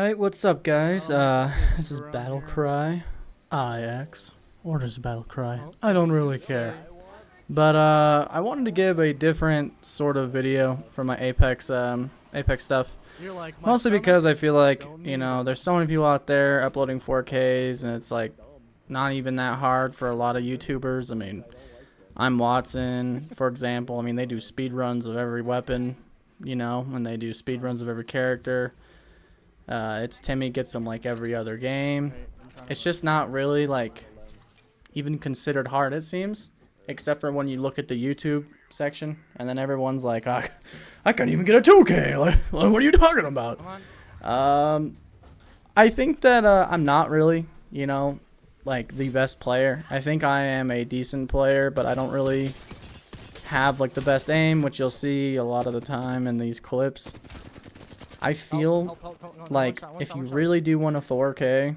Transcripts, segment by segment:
Alright, what's up guys? This is Battle Cry IX. Or just Battle Cry. I don't really care. But I wanted to give a different sort of video for my Apex stuff. Mostly because I feel like, you know, there's so many people out there uploading 4Ks and it's like not even that hard for a lot of YouTubers. I mean, I'm Watson, for example. I mean, they do speed runs of every weapon, you know, and they do speed runs of every character. It's Timmy gets them like every other game. It's just not really like even considered hard, it seems, except for when you look at the YouTube section and then everyone's like, I can't even get a 2K. Like, what are you talking about? I think that I'm not really, you know, like the best player. I think I am a decent player, but I don't really have like the best aim, which you'll see a lot of the time in these clips. I feel like if you really do want a 4K,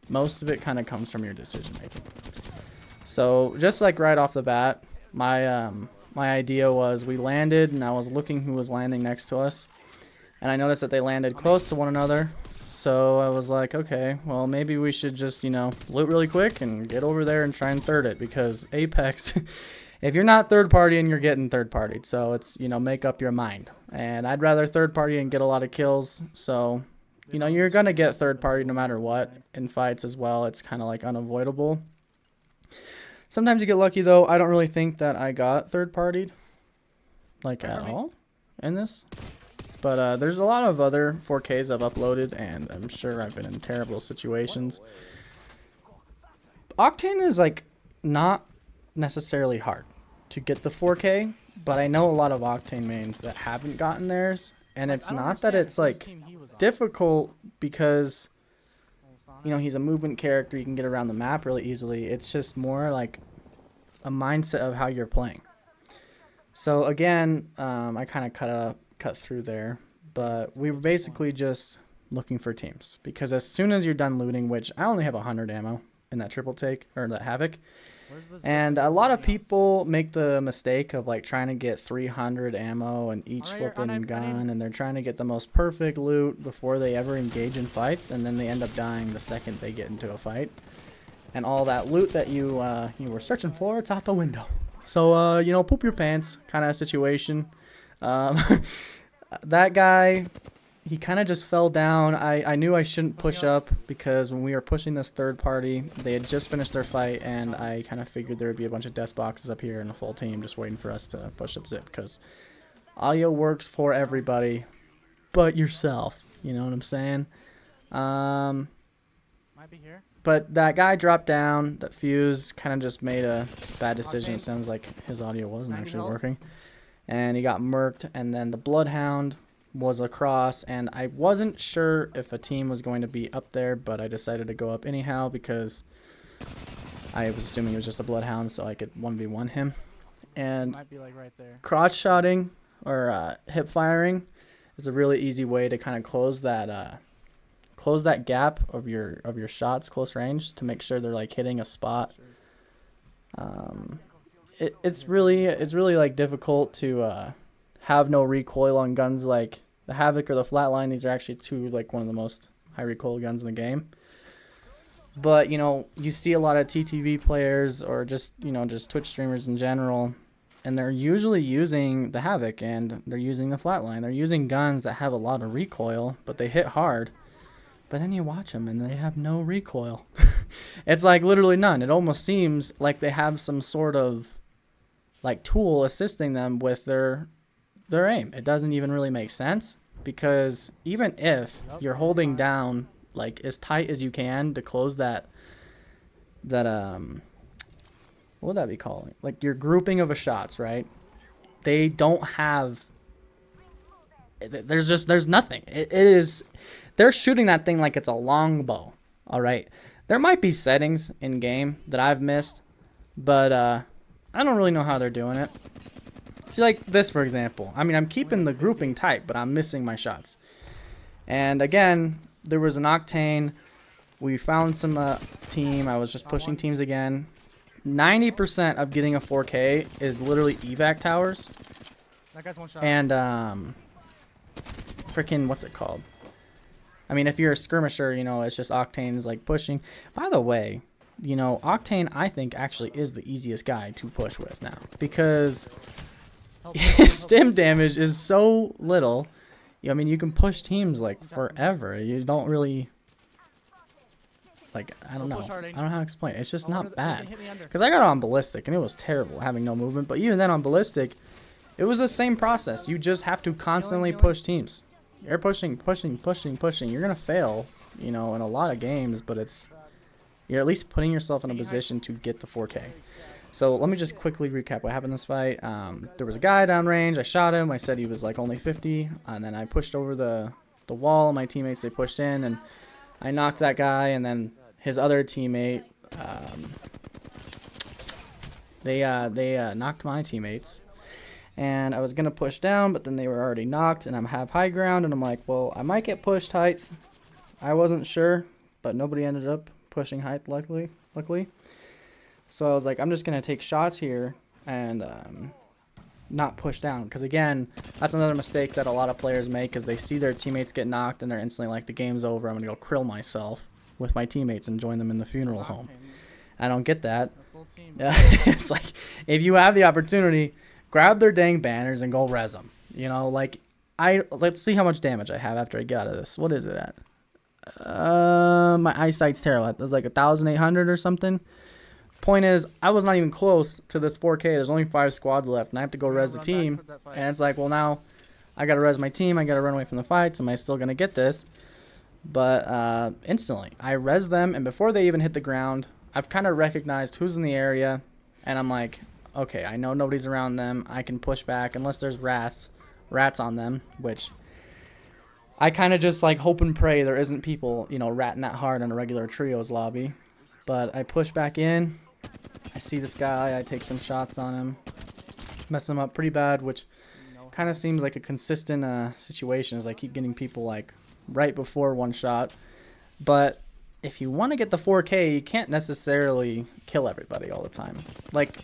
most of it kind of comes from your decision making. So just like right off the bat, my idea was we landed and I was looking who was landing next to us, and I noticed that they landed close to one another. So I was like, okay, well maybe we should just, you know, loot really quick and get over there and try and third it, because Apex if you're not third party and you're getting third partied, so it's, you know, make up your mind. And I'd rather third party and get a lot of kills. So, you know, you're going to get third party no matter what in fights as well. It's kind of like unavoidable. Sometimes you get lucky though. I don't really think that I got third partied like at all in this. But there's a lot of other 4Ks I've uploaded and I'm sure I've been in terrible situations. Octane is like not necessarily hard to get the 4K, but I know a lot of Octane mains that haven't gotten theirs, and it's not that it's like difficult because, you know, he's a movement character, you can get around the map really easily. It's just more like a mindset of how you're playing. So again, I kind of cut through there, but we were basically just looking for teams, because as soon as you're done looting, which I only have 100 ammo in that triple take or that Havoc. And a lot of people make the mistake of like trying to get 300 ammo in each flipping gun, and they're trying to get the most perfect loot before they ever engage in fights, and then they end up dying the second they get into a fight. And all that loot that you were searching for, it's out the window. So you know, poop your pants kind of situation. That guy, he kind of just fell down. I knew I shouldn't push up, because when we were pushing this third party, they had just finished their fight, and I kind of figured there would be a bunch of death boxes up here and a full team just waiting for us to push up zip, because audio works for everybody but yourself. You know what I'm saying? Might be here. But that guy dropped down. That Fuse kind of just made a bad decision. It sounds like his audio wasn't actually working. And he got murked, and then the Bloodhound was across, and I wasn't sure if a team was going to be up there, but I decided to go up anyhow because I was assuming it was just a Bloodhound, so I could 1v1 him. And might be like right there. Crotch shotting or hip firing is a really easy way to kind of close that gap of your shots close range, to make sure they're like hitting a spot. It's really like difficult to have no recoil on guns like the Havoc or the Flatline. These are actually one of the most high recoil guns in the game. But, you know, you see a lot of TTV players or just, you know, just Twitch streamers in general, and they're usually using the Havoc and they're using the Flatline. They're using guns that have a lot of recoil, but they hit hard. But then you watch them and they have no recoil. It's like literally none. It almost seems like they have some sort of like tool assisting them with their aim. It doesn't even really make sense, because even if you're holding down like as tight as you can to close that what would that be called? Like your grouping of a shots, right? They don't have, there's nothing. It is, they're shooting that thing like it's a longbow. All right. There might be settings in game that I've missed, but I don't really know how they're doing it. See, like this, for example. I mean, I'm keeping the grouping tight, but I'm missing my shots. And again, there was an Octane. We found some team. I was just pushing teams again. 90% of getting a 4K is literally evac towers. That guy's one shot. And freaking, what's it called? I mean, if you're a skirmisher, you know, it's just Octane's like pushing. By the way, you know, Octane, I think, actually is the easiest guy to push with now. Because his stim damage is so little. I mean, you can push teams, like, forever. You don't really... Like, I don't know. I don't know how to explain it. It's just not bad. Because I got on Ballistic, and it was terrible having no movement. But even then on Ballistic, it was the same process. You just have to constantly push teams. You're pushing. You're going to fail, you know, in a lot of games. But you're at least putting yourself in a position to get the 4K. So let me just quickly recap what happened in this fight. There was a guy downrange. I shot him. I said he was like only 50. And then I pushed over the wall. My teammates, they pushed in. And I knocked that guy. And then his other teammate, they knocked my teammates. And I was going to push down, but then they were already knocked. And I have high ground. And I'm like, well, I might get pushed height. I wasn't sure. But nobody ended up pushing height, luckily. So I was like, I'm just going to take shots here and not push down. Because, again, that's another mistake that a lot of players make is they see their teammates get knocked and they're instantly like, the game's over. I'm going to go krill myself with my teammates and join them in the funeral home. I don't get that. It's like, if you have the opportunity, grab their dang banners and go res them. You know, like, let's see how much damage I have after I get out of this. What is it at? My eyesight's terrible. It was like 1,800 or something. Point is, I was not even close to this 4K. There's only 5 squads left, and I have to go res the team. And it's like, well, now I got to res my team. I got to run away from the fights. Am I still going to get this? But instantly, I res them, and before they even hit the ground, I've kind of recognized who's in the area, and I'm like, okay, I know nobody's around them. I can push back unless there's rats on them, which I kind of just like hope and pray there isn't people, you know, ratting that hard in a regular trios lobby. But I push back in. I see this guy. I take some shots on him. Mess him up pretty bad, which kind of seems like a consistent situation as I keep getting people like right before one shot. But if you want to get the 4K, you can't necessarily kill everybody all the time. Like,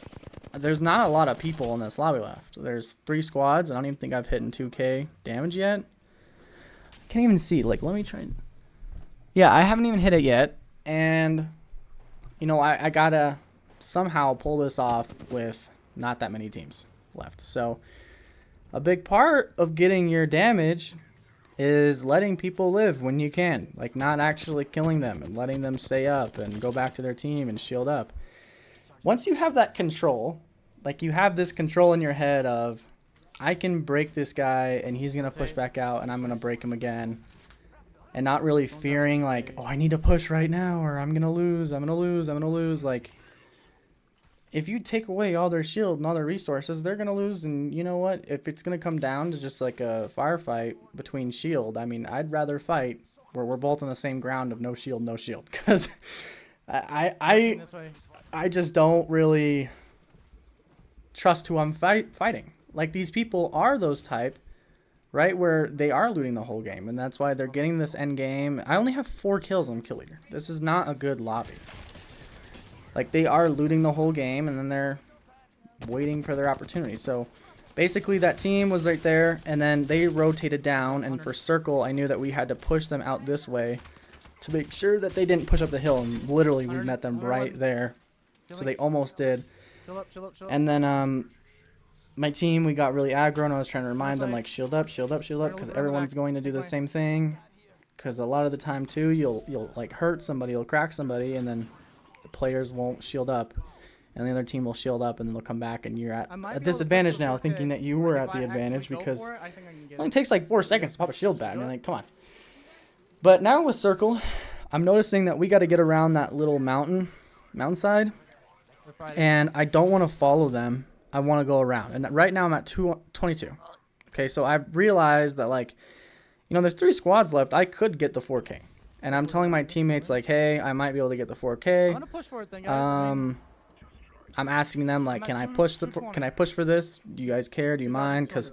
there's not a lot of people in this lobby left. There's 3 squads. I don't even think I've hit in 2K damage yet. I can't even see. Like, let me try. Yeah, I haven't even hit it yet. And, you know, I gotta somehow pull this off with not that many teams left. So a big part of getting your damage is letting people live when you can. Like, not actually killing them and letting them stay up and go back to their team and shield up. Once you have that control, like you have this control in your head of, I can break this guy and he's going to push back out and I'm going to break him again. And not really fearing like, oh, I need to push right now or I'm going to lose, I'm going to lose. Like, if you take away all their shield and all their resources, they're going to lose. And you know what? If it's going to come down to just like a firefight between shield, I mean, I'd rather fight where we're both on the same ground of no shield. Because I just don't really trust who I'm fighting. Like, these people are those type, right, where they are looting the whole game. And that's why they're getting this end game. I only have 4 kills on Kill Leader. This is not a good lobby. Like, they are looting the whole game, and then they're waiting for their opportunity. So, basically, that team was right there, and then they rotated down. And for Circle, I knew that we had to push them out this way to make sure that they didn't push up the hill. And literally, we met them right there. So, they almost did. And then, my team, we got really aggro, and I was trying to remind them, like, shield up, because everyone's going to do the same thing. Because a lot of the time, too, you'll like, hurt somebody, you'll crack somebody, and then the players won't shield up, and the other team will shield up, and then they'll come back, and you're at a disadvantage now, thinking that you were at the advantage, because it only takes, like, 4 seconds to pop a shield back, and you're like, come on. But now with Circle, I'm noticing that we got to get around that little mountainside, and I don't want to follow them. I want to go around. And right now I'm at 22. Okay, so I've realized that, like, you know, there's 3 squads left. I could get the 4K. And I'm telling my teammates, like, hey, I might be able to get the 4K. I'm gonna push for it then, guys. I'm asking them, like, can I push for this? Do you guys care? Do you mind? Because,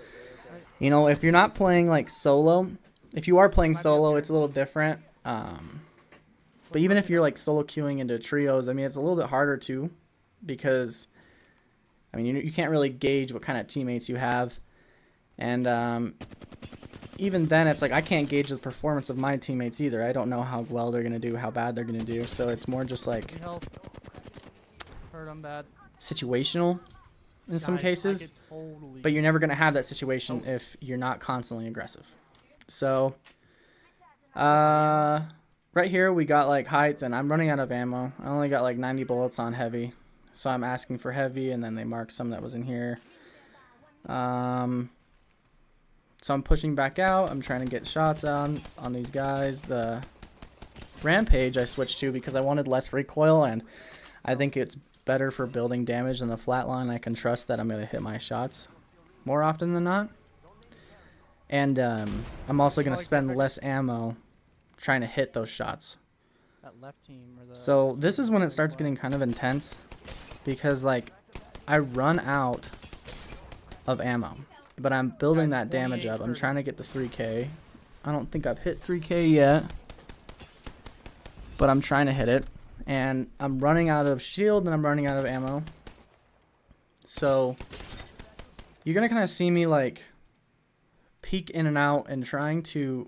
you know, if you're not playing, like, solo, if you are playing solo, it's a little different. But even if you're, like, solo queuing into trios, I mean, it's a little bit harder, too. Because, I mean, you can't really gauge what kind of teammates you have. And even then, it's like I can't gauge the performance of my teammates either. I don't know how well they're going to do, how bad they're going to do. So it's more just like Hurt, I'm bad. situational in some cases. But you're never going to have that situation if you're not constantly aggressive. So, right here we got like height, and I'm running out of ammo. I only got like 90 bullets on heavy. So I'm asking for heavy, and then they marked some that was in here. So I'm pushing back out. I'm trying to get shots on these guys. The Rampage I switched to because I wanted less recoil, and I think it's better for building damage than the Flatline. I can trust that I'm going to hit my shots more often than not. And I'm also going to spend less ammo trying to hit those shots. That left team or the So this is when it starts getting kind of intense because like I run out of ammo. But I'm building that damage up. I'm trying to get to 3K. I don't think I've hit 3K yet. But I'm trying to hit it. And I'm running out of shield and I'm running out of ammo. So you're going to kind of see me like peek in and out and trying to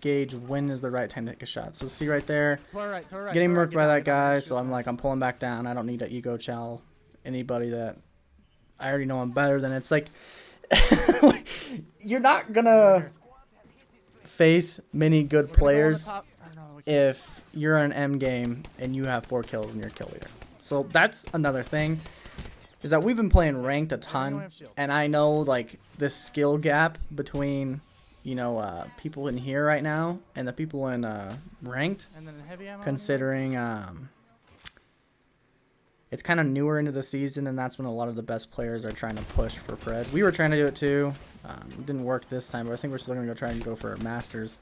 gauge when is the right time to take a shot. So see right there. Getting murked by that guy. So I'm like, I'm pulling back down. I don't need to ego chow anybody that I already know I'm better than. It's like... You're not gonna face many good players if you're in an M game and you have 4 kills and you're kill leader. So that's another thing, is that we've been playing ranked a ton, and I know like this skill gap between, you know, people in here right now and the people in ranked, considering it's kind of newer into the season, and that's when a lot of the best players are trying to push for Pred. We were trying to do it too. It didn't work this time, but I think we're still going to try and go for Masters.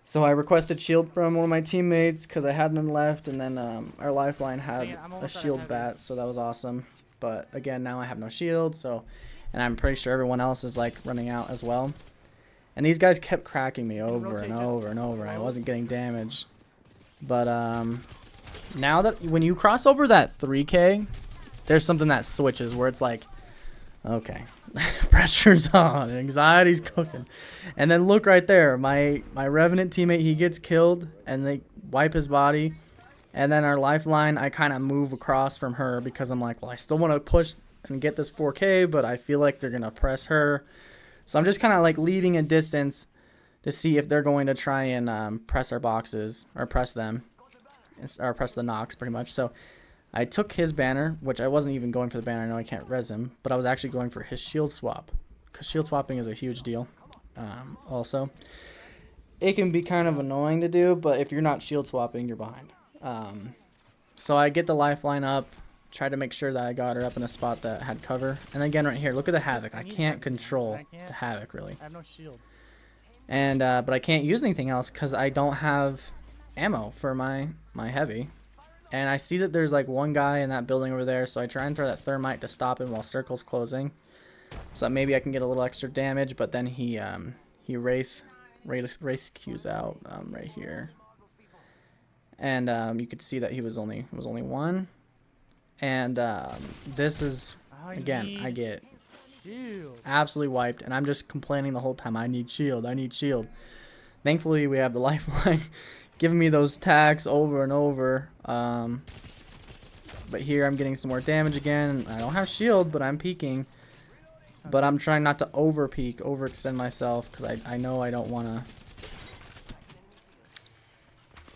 So I requested shield from one of my teammates because I had none left, and then our lifeline had a shield bat, so that was awesome. But again, now I have no shield, so, and I'm pretty sure everyone else is like running out as well. And these guys kept cracking me over and over and over. I wasn't getting damage. But now that when you cross over that 3K, there's something that switches where it's like, okay, pressure's on, anxiety's cooking. And then look right there, my Revenant teammate, he gets killed and they wipe his body. And then our lifeline, I kind of move across from her because I'm like, well, I still want to push and get this 4K, but I feel like they're going to press her. So I'm just kind of like leaving a distance to see if they're going to try and press our boxes or press them. Or press the knocks pretty much. So I took his banner, which I wasn't even going for the banner. I know I can't res him, but I was actually going for his shield swap because shield swapping is a huge deal. Also, it can be kind of annoying to do, but if you're not shield swapping, you're behind. So I get the lifeline up, try to make sure that I got her up in a spot that had cover. And again, right here, look at the Havoc. I can't control the Havoc really. I have no shield. And but I can't use anything else because I don't have ammo for my heavy. And I see that there's like one guy in that building over there, so I try and throw that thermite to stop him while circle's closing, so that maybe I can get a little extra damage. But then he wraith Q's out right here, and you could see that he was only one. And this is again, I get absolutely wiped, and I'm just complaining the whole time, I need shield, I need shield. Thankfully we have the lifeline giving me those tags over and over. But here I'm getting some more damage again. I don't have shield, but I'm peeking. But I'm trying not to overextend myself, because I know I don't want to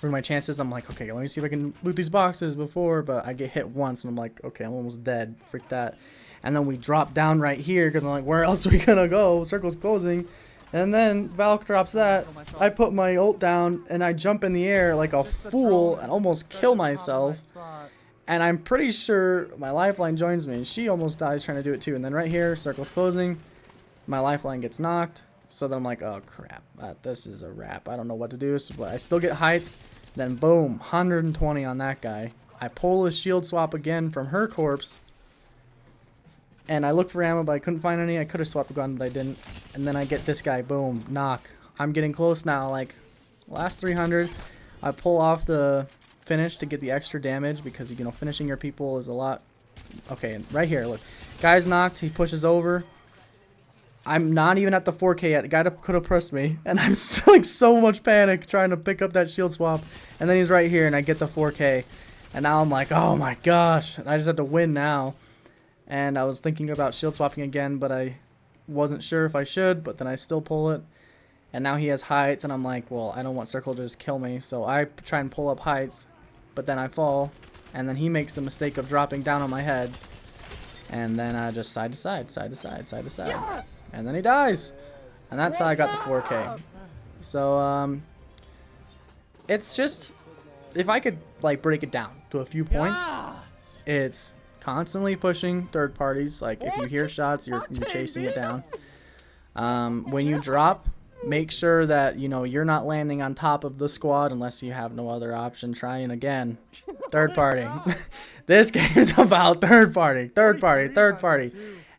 ruin my chances. I'm like, okay, let me see if I can loot these boxes before, but I get hit once and I'm like, okay, I'm almost dead. Freak that. And then we drop down right here because I'm like, where else are we gonna go? Circle's closing. And then Valk drops that. I put my ult down and I jump in the air like a fool and almost kill myself. And I'm pretty sure my lifeline joins me. She almost dies trying to do it too. And then right here, circle's closing. My lifeline gets knocked. So then I'm like, oh crap, this is a wrap. I don't know what to do. So, but I still get height. Then boom, 120 on that guy. I pull a shield swap again from her corpse. And I looked for ammo, but I couldn't find any. I could have swapped a gun, but I didn't. And then I get this guy, boom, knock. I'm getting close now, like last 300. I pull off the finish to get the extra damage because, you know, finishing your people is a lot. Okay, and right here, look. Guy's knocked. He pushes over. I'm not even at the 4K yet. The guy could have pressed me, and I'm still, like, so much panic trying to pick up that shield swap. And then he's right here, and I get the 4K. And now I'm like, oh my gosh. And I just have to win now. And I was thinking about shield swapping again, but I wasn't sure if I should. But then I still pull it. And now he has height, and I'm like, well, I don't want Circle to just kill me. So I try and pull up height, but then I fall. And then he makes the mistake of dropping down on my head. And then I just side to side, side to side, side to side. And then he dies. And that's how I got the 4K. So, it's just, if I could, like, break it down to a few points, it's constantly pushing third parties. Like, if you hear shots, you're chasing it down. When you drop, make sure that, you know, you're not landing on top of the squad unless you have no other option. Trying again. Third party. This game is about third party. Third party.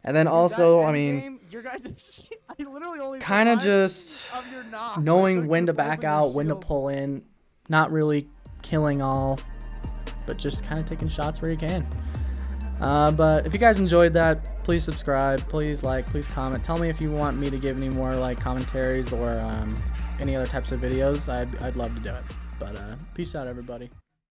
And then also, I mean, kind of just knowing when to back out, when to pull in, not really killing all, but just kind of taking shots where you can. But if you guys enjoyed that, please subscribe, please like, please comment. Tell me if you want me to give any more like commentaries or any other types of videos. I'd love to do it. But peace out, everybody.